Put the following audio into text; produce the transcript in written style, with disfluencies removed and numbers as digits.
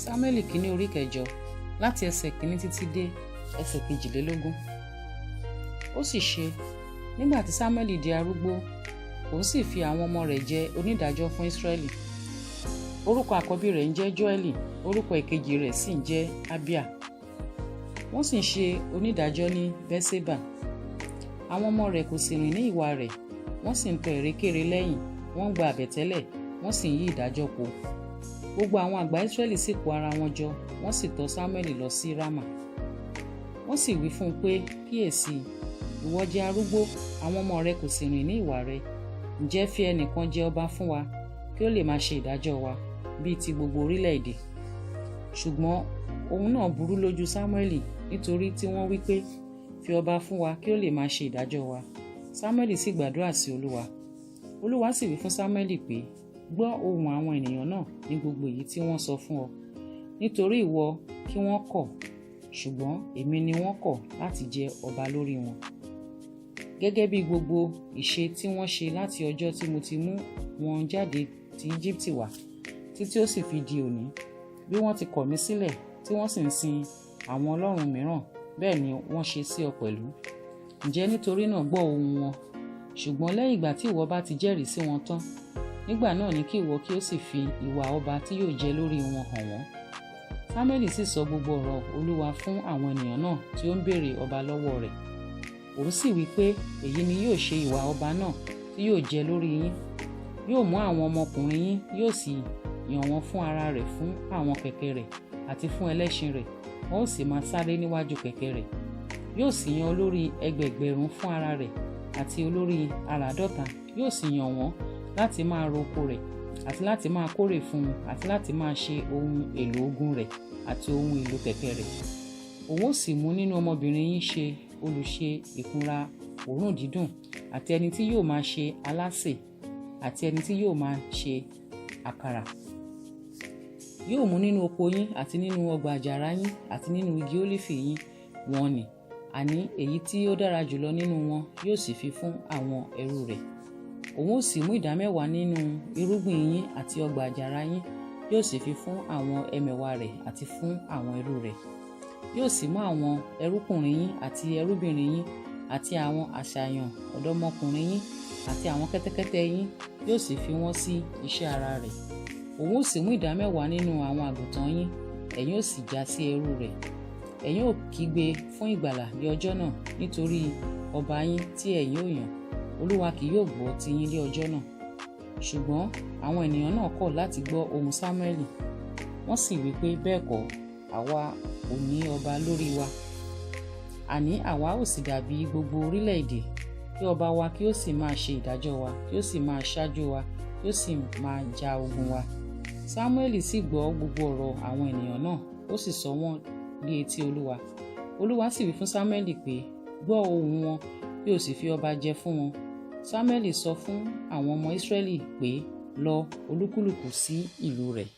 Sámúẹ́lì kínní orí kẹjọ láti ẹsẹ̀ kínní títí dé ẹsẹ̀ kejìlélógún. Ó sì ṣe nígbà tí Sámúẹ́lì di arúgbó, òun sì fi àwọn ọmọ rẹ̀ jẹ onídàájọ́ fún Ísírẹ́lì. Orúkọ àkọ́bí rẹ̀ ń jẹ́ Jóẹ́lì, orúkọ ìkejì rẹ̀ sì ń jẹ́ Abiah. Wọ́n sì ń ṣe onídàájọ́ ní Bẹ́ṣébà. Àwọn ọmọ rẹ̀ kò sì rìn ní ìwà rẹ̀, wọ́n sì ń tọ ìrékéré lẹ́yìn, wọ́n ń gba àbẹ̀tẹ́lẹ̀, wọ́n sì ń yí ìdájọ́ po. Gbogbo àwọn àgbà Ísírẹ́lì sì kó ara wọn jọ, wọ́n sì tọ̀ Sámúẹ́lì lọ sí Rámà. Wọ́n sì wí fún un pé, kíyèsí, ìwọ jẹ́ arúgbó, àwọn ọmọ rẹ kò sì rìn ní ìwà rẹ. Ǹjẹ́ fi ẹnìkan jẹ ọba fún wa, kí ó lè máa ṣe ìdájọ́ wa, bíi ti gbogbo orílẹ̀-èdè. Ṣùgbọ́n ohun náà burú lójú Sámúẹ́lì, nítorí tí wọ́n wí pé, fi ọba fún wa, kí ó lè máa ṣe ìdájọ́ wa. Sámúẹ́lì sì gbàdúrà sí Olúwa. Olúwa sì wí fún Sámúẹ́lì pé, gbọ́ ohùn àwọn ènìyàn náà ní gbogbo èyí tí wọ́n sọ fún ọ, nítorí ìwọ kí wọ́n kọ̀, ṣùgbọ́n èmi ni wọ́n kọ̀ láti jẹ ọba lórí wọn. Gẹ́gẹ́ bí gbogbo ìṣe tí wọ́n ṣe láti ọjọ́ tí mo ti mú wọn jáde ti Íjíbítì wá, títí ó sì fi di òní, bí wọ́n ti kọ̀ mí sílẹ̀ tí wọ́n sì ń sin àwọn ọlọ́run mìíràn, bẹ́ẹ̀ ni wọ́n ṣe sí ọ pẹ̀lú. Ǹjẹ́ nítorí náà gbọ́ ohùn wọn, ṣùgbọ́n lẹ́yìn ìgbà tí ìwọ bá ti jẹ́rìí sí wọn tán, nígbà náà ni kí ìwọ kí ó sì fi ìwà ọba tí yóò jẹ lórí wọn hàn wọ́n. Sámúẹ́lì sì sọ gbogbo ọ̀rọ̀ Olúwa fún àwọn ènìyàn náà tí ó ń béèrè ọba lọ́wọ́ rẹ̀. Òun sì wí pé èyí ni yóò ṣe ìwà ọba náà tí yóò jẹ lórí yín. Yóò mú àwọn ọmọkùnrin yín, yóò sì yàn wọ́n fún ara rẹ̀ fún àwọn kẹ̀kẹ́ rẹ̀ àti fún ẹlẹ́ṣin rẹ̀, wọ́n ó sì máa sáré níwájú kẹ̀kẹ́ rẹ̀. Yóò sì yan olórí ẹgbẹẹgbẹ̀rún fún ara rẹ̀ àti olórí àràádọ́ta, yóò sì yàn wọ́n láti máa ro oko rẹ̀ àti láti máa kórè fún un àti láti máa ṣe ohun èlò ogun rẹ̀ àti ohun èlò kẹ̀kẹ́ rẹ̀. Òun ó sì mú nínú ọmọbìnrin yín ṣe olùṣe ìkunra òórùn dídùn àti ẹni tí yóò máa ṣe alásè àti ẹni tí yóò máa ṣe àkàrà. Yóò mú nínú oko yín àti nínú ọgbà àjàrà yín àti nínú igi ólífì yín wọn nì, àní èyí tí ó dára jùlọ nínú wọn yóò sì fi fún àwọn ẹrú rẹ̀. Òun ó sì mú ìdámẹ́wàá nínú irúgbìn yín àti ọgbà àjàrà yín, yóò sì fi fún àwọn ẹmẹ̀wà rẹ̀ àti fún àwọn ẹrú rẹ̀. Yóò sì mú àwọn ẹrúkùnrin yín àti ẹrúbìnrin yín àti àwọn àṣàyàn ọ̀dọ́mọkùnrin yín àti àwọn kẹ́tẹ́kẹ́tẹ́ yín, yóò sì fi wọ́n sí iṣẹ́ ara rẹ̀. Òun ó sì mú ìdámẹ́wàá nínú àwọn àgùntàn yín, ẹ̀yin ó sì já sí ẹrú rẹ̀. Ẹ̀yin ó kígbe fún ìgbàlà ní ọjọ́ náà nítorí ọba yín tí ẹ̀yin ó yàn. Olúwa kì yóò gbọ́ ti yín ní ọjọ́ náà. Ṣùgbọ́n àwọn ènìyàn náà kọ̀ láti gbọ́ ohùn Sámúẹ́lì. Wọ́n sì wí pé bẹ́ẹ̀ kọ́, àwa ò ní ọba lórí wa. Àní àwa ò sì dàbí gbogbo orílẹ̀-èdè, kí ọba wa kí ó sì máa ṣe ìdájọ́ wa, kí ó sì máa ṣáájú wa, kí ó sì máa ja ogun wa. Sámúẹ́lì sì gbọ́ gbogbo ọ̀rọ̀ àwọn ènìyàn náà, ó sì sọ wọ́n ní etí Olúwa. Olúwa sì wí fún Sámúẹ́lì pé, gbọ́ ohùn wọn, kí o sì fi ọba jẹ fún wọn. Sámúẹ́lì sọ fún àwọn ọmọ Ísírẹ́lì pé, lọ olúkúlùkù sí ìlú rẹ̀.